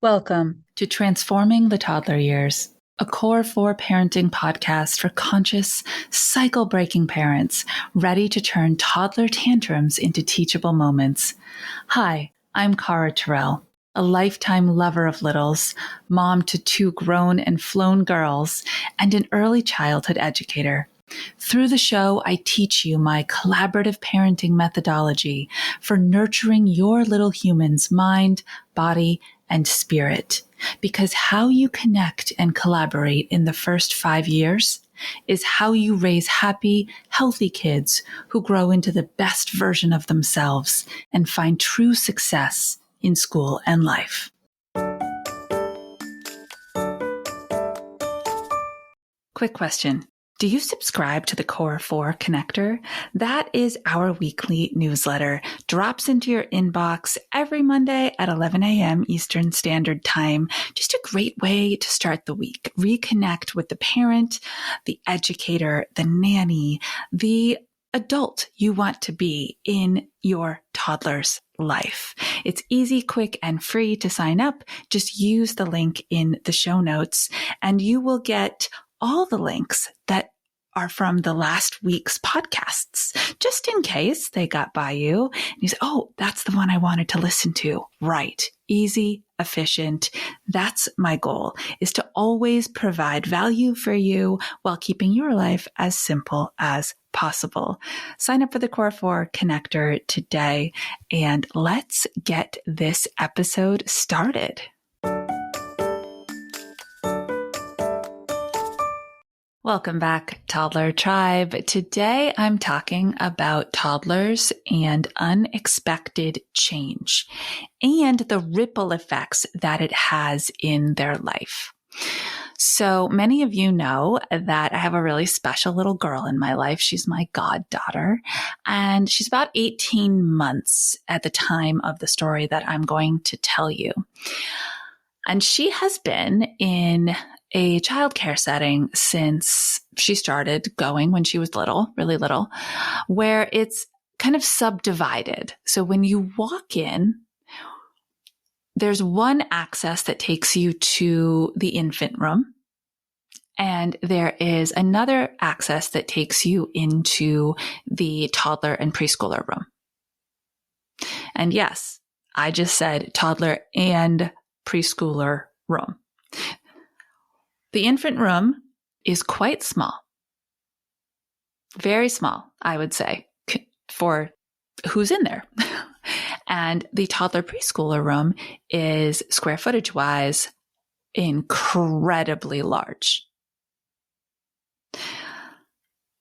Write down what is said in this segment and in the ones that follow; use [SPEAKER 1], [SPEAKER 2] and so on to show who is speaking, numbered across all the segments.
[SPEAKER 1] Welcome to Transforming the Toddler Years, a Core 4 parenting podcast for conscious, cycle-breaking parents ready to turn toddler tantrums into teachable moments. Hi, I'm Cara Tyrrell, a lifetime lover of littles, mom to 2 grown and flown girls, and an early childhood educator. Through the show, I teach you my collaborative parenting methodology for nurturing your little human's mind, body, and spirit. Because how you connect and collaborate in the first 5 years is how you raise happy, healthy kids who grow into the best version of themselves and find true success in school and life. Quick question. Do you subscribe to the Core 4 Connector? That is our weekly newsletter. Drops into your inbox every Monday at 11 a.m. Eastern Standard Time. Just a great way to start the week. Reconnect with the parent, the educator, the nanny, the adult you want to be in your toddler's life. It's easy, quick, and free to sign up. Just use the link in the show notes and you will get all the links that are from the last week's podcasts, just in case they got by you. And you say, oh, that's the one I wanted to listen to. Right. Easy, efficient. That's my goal, is to always provide value for you while keeping your life as simple as possible. Sign up for the Core 4 Connector today, and let's get this episode started. Welcome back, Toddler Tribe. Today I'm talking about toddlers and unexpected change and the ripple effects that it has in their life. So many of you know that I have a really special little girl in my life. She's my goddaughter, and she's about 18 months at the time of the story that I'm going to tell you. And she has been in a childcare setting since she started going when she was little, really little, where it's kind of subdivided. So when you walk in, there's one access that takes you to the infant room, and there is another access that takes you into the toddler and preschooler room. And yes, I just said toddler and preschooler room. The infant room is quite small, very small, I would say, for who's in there. And the toddler preschooler room is square footage wise incredibly large.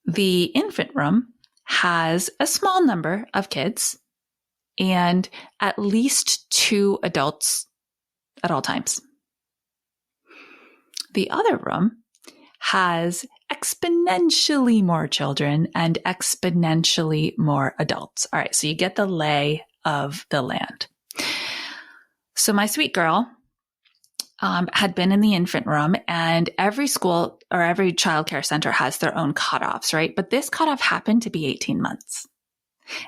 [SPEAKER 1] The infant room has a small number of kids and at least 2 adults at all times. The other room has exponentially more children and exponentially more adults. All right, so you get the lay of the land. So my sweet girl had been in the infant room, and every school or every childcare center has their own cutoffs, right? But this cutoff happened to be 18 months.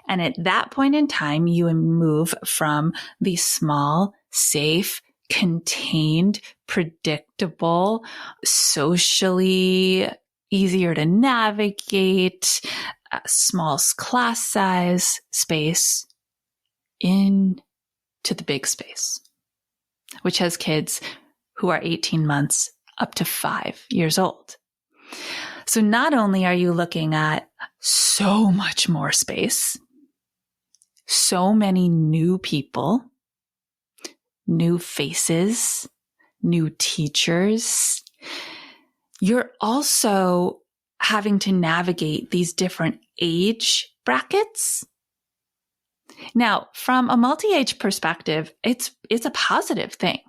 [SPEAKER 1] And at that point in time, you move from the small, safe, contained, predictable, socially easier to navigate, small class size space into the big space, which has kids who are 18 months up to 5 years old. So not only are you looking at so much more space, so many new people, new faces, new teachers, you're also having to navigate these different age brackets. Now, from a multi-age perspective, it's a positive thing.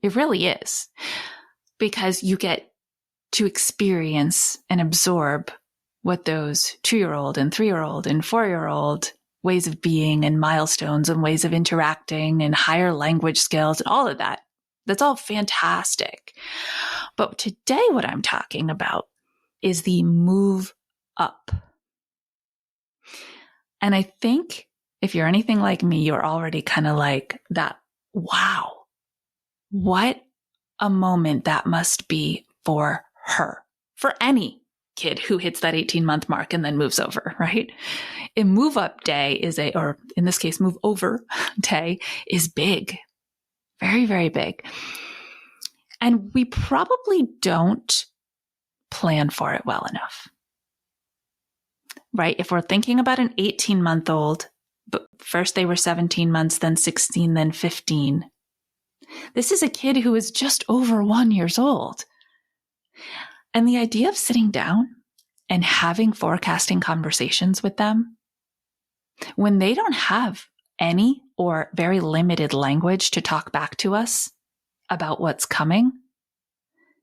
[SPEAKER 1] It really is, because you get to experience and absorb what those 2-year-old and 3-year-old and 4-year-old ways of being and milestones and ways of interacting and higher language skills and all of that. That's all fantastic. But today what I'm talking about is the move up. And I think if you're anything like me, you're already kind of like that, wow, What a moment that must be for her, for any kid who hits that 18-month mark and then moves over, right? A move up day or in this case, move over day is big, very, very big. And we probably don't plan for it well enough, right? If we're thinking about an 18-month-old, but first they were 17 months, then 16, then 15. This is a kid who is just over 1 year old. And the idea of sitting down and having forecasting conversations with them when they don't have any or very limited language to talk back to us about what's coming,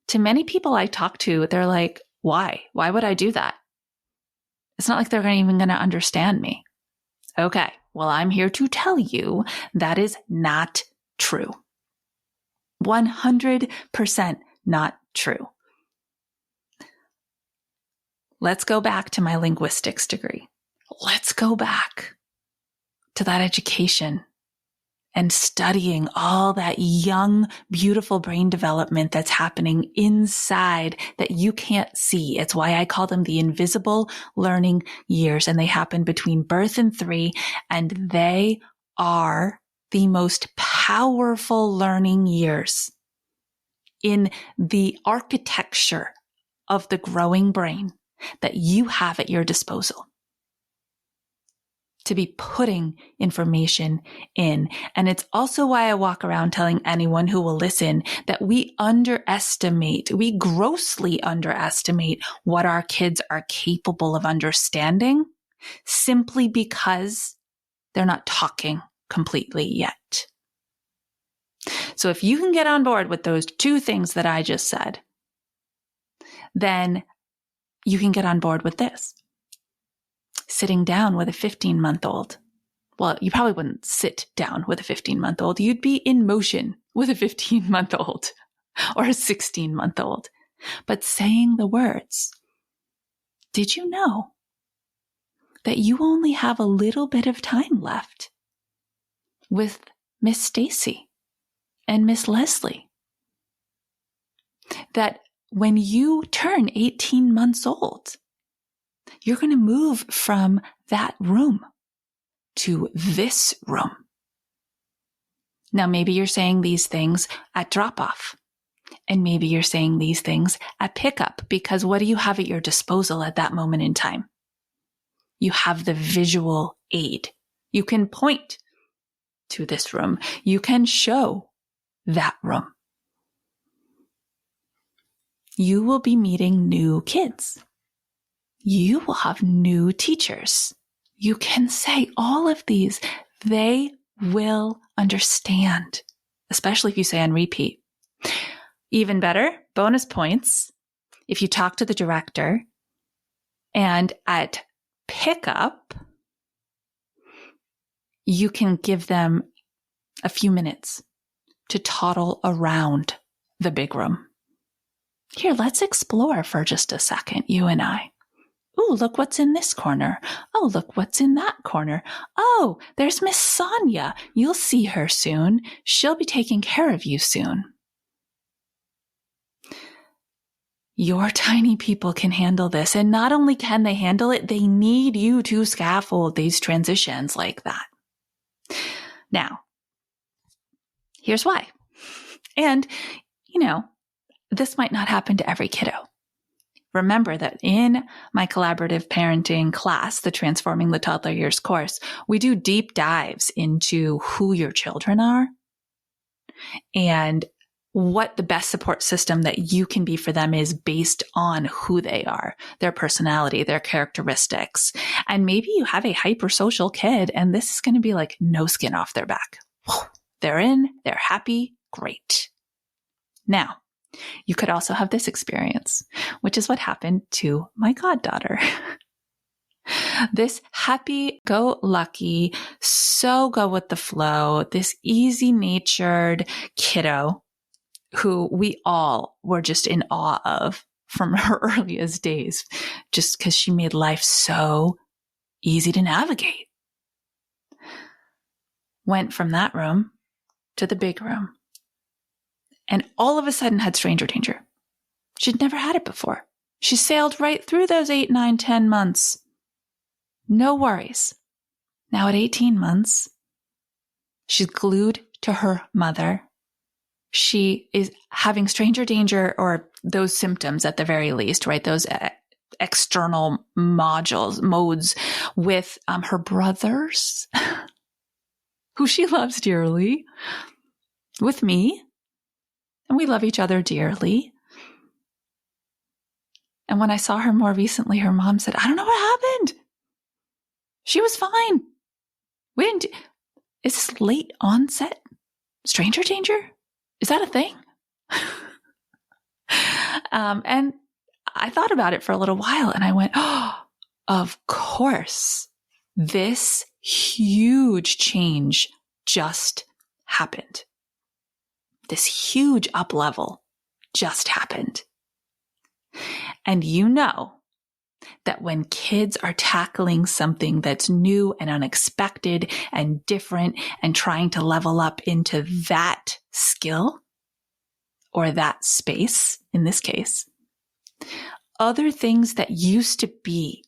[SPEAKER 1] to many people I talk to, they're like, why? Why would I do that? It's not like they're even going to understand me. Okay, well, I'm here to tell you that is not true. 100% not true. Let's go back to my linguistics degree. Let's go back to that education and studying all that young, beautiful brain development that's happening inside that you can't see. It's why I call them the invisible learning years, and they happen between birth and 3, and they are the most powerful learning years in the architecture of the growing brain that you have at your disposal to be putting information in. And it's also why I walk around telling anyone who will listen that we grossly underestimate what our kids are capable of understanding simply because they're not talking completely yet. So if you can get on board with those 2 things that I just said, then you can get on board with this. Sitting down with a 15-month-old. Well, you probably wouldn't sit down with a 15-month-old. You'd be in motion with a 15-month-old or a 16-month-old. But saying the words, did you know that you only have a little bit of time left with Miss Stacy and Miss Leslie? That when you turn 18 months old, you're going to move from that room to this room. Now, maybe you're saying these things at drop-off, and maybe you're saying these things at pickup, because what do you have at your disposal at that moment in time? You have the visual aid. You can point to this room. You can show that room. You will be meeting new kids. You will have new teachers. You can say all of these. They will understand, especially if you say on repeat. Even better, bonus points, if you talk to the director and at pickup, you can give them a few minutes to toddle around the big room. Here, let's explore for just a second, you and I. Ooh, look what's in this corner. Oh, look what's in that corner. Oh, there's Miss Sonia. You'll see her soon. She'll be taking care of you soon. Your tiny people can handle this. And not only can they handle it, they need you to scaffold these transitions like that. Now, here's why. And, this might not happen to every kiddo. Remember that in my collaborative parenting class, the Transforming the Toddler Years course, we do deep dives into who your children are and what the best support system that you can be for them is based on who they are, their personality, their characteristics. And maybe you have a hypersocial kid and this is going to be like no skin off their back. They're in, they're happy, great. Now, you could also have this experience, which is what happened to my goddaughter. This happy-go-lucky, so go with the flow, this easy-natured kiddo who we all were just in awe of from her earliest days, just because she made life so easy to navigate. Went from that room to the big room. and all of a sudden had stranger danger. She'd never had it before. She sailed right through those 8, 9, 10 months. No worries. Now at 18 months, she's glued to her mother. She is having stranger danger, or those symptoms at the very least, right? Those external modes with her brothers, who she loves dearly, with me, and we love each other dearly. And when I saw her more recently, her mom said, I don't know what happened. She was fine. Is this late onset stranger danger? Is that a thing? And I thought about it for a little while and I went, oh, of course, this huge change just happened. This huge up level just happened. And you know that when kids are tackling something that's new and unexpected and different and trying to level up into that skill or that space, in this case, other things that used to be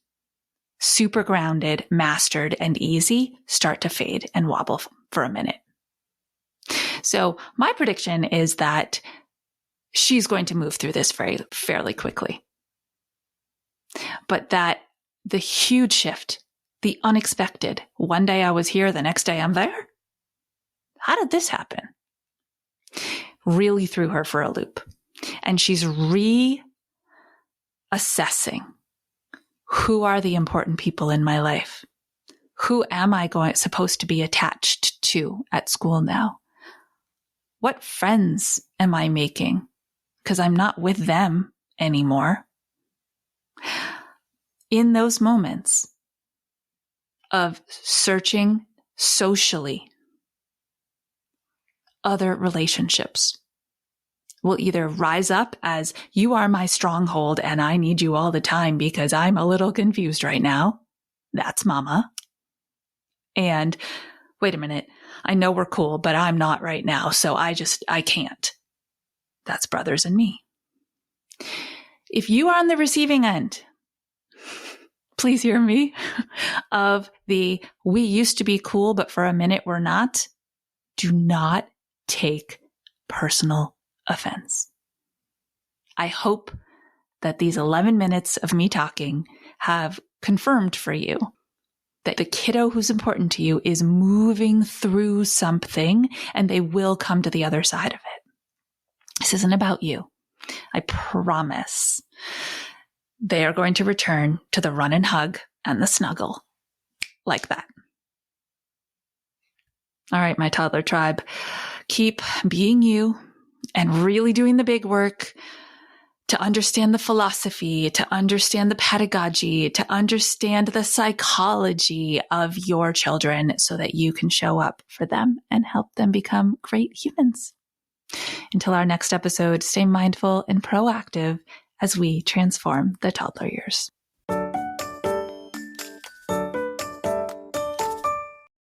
[SPEAKER 1] super grounded, mastered, and easy start to fade and wobble for a minute. So my prediction is that she's going to move through this fairly quickly. But that the huge shift, the unexpected, one day I was here, the next day I'm there. How did this happen? Really threw her for a loop. And she's reassessing, who are the important people in my life? Who am I supposed to be attached to at school now? What friends am I making? Because I'm not with them anymore. In those moments of searching socially, other relationships will either rise up as, you are my stronghold and I need you all the time because I'm a little confused right now. That's mama. And wait a minute, I know we're cool, but I'm not right now. So I can't. That's brothers and me. If you are on the receiving end, please hear me, of the we used to be cool, but for a minute we're not, do not take personal offense. I hope that these 11 minutes of me talking have confirmed for you that the kiddo who's important to you is moving through something and they will come to the other side of it. This isn't about you. I promise. They are going to return to the run and hug and the snuggle like that. All right, my toddler tribe, keep being you and really doing the big work to understand the philosophy, to understand the pedagogy, to understand the psychology of your children so that you can show up for them and help them become great humans. Until our next episode, stay mindful and proactive as we transform the toddler years.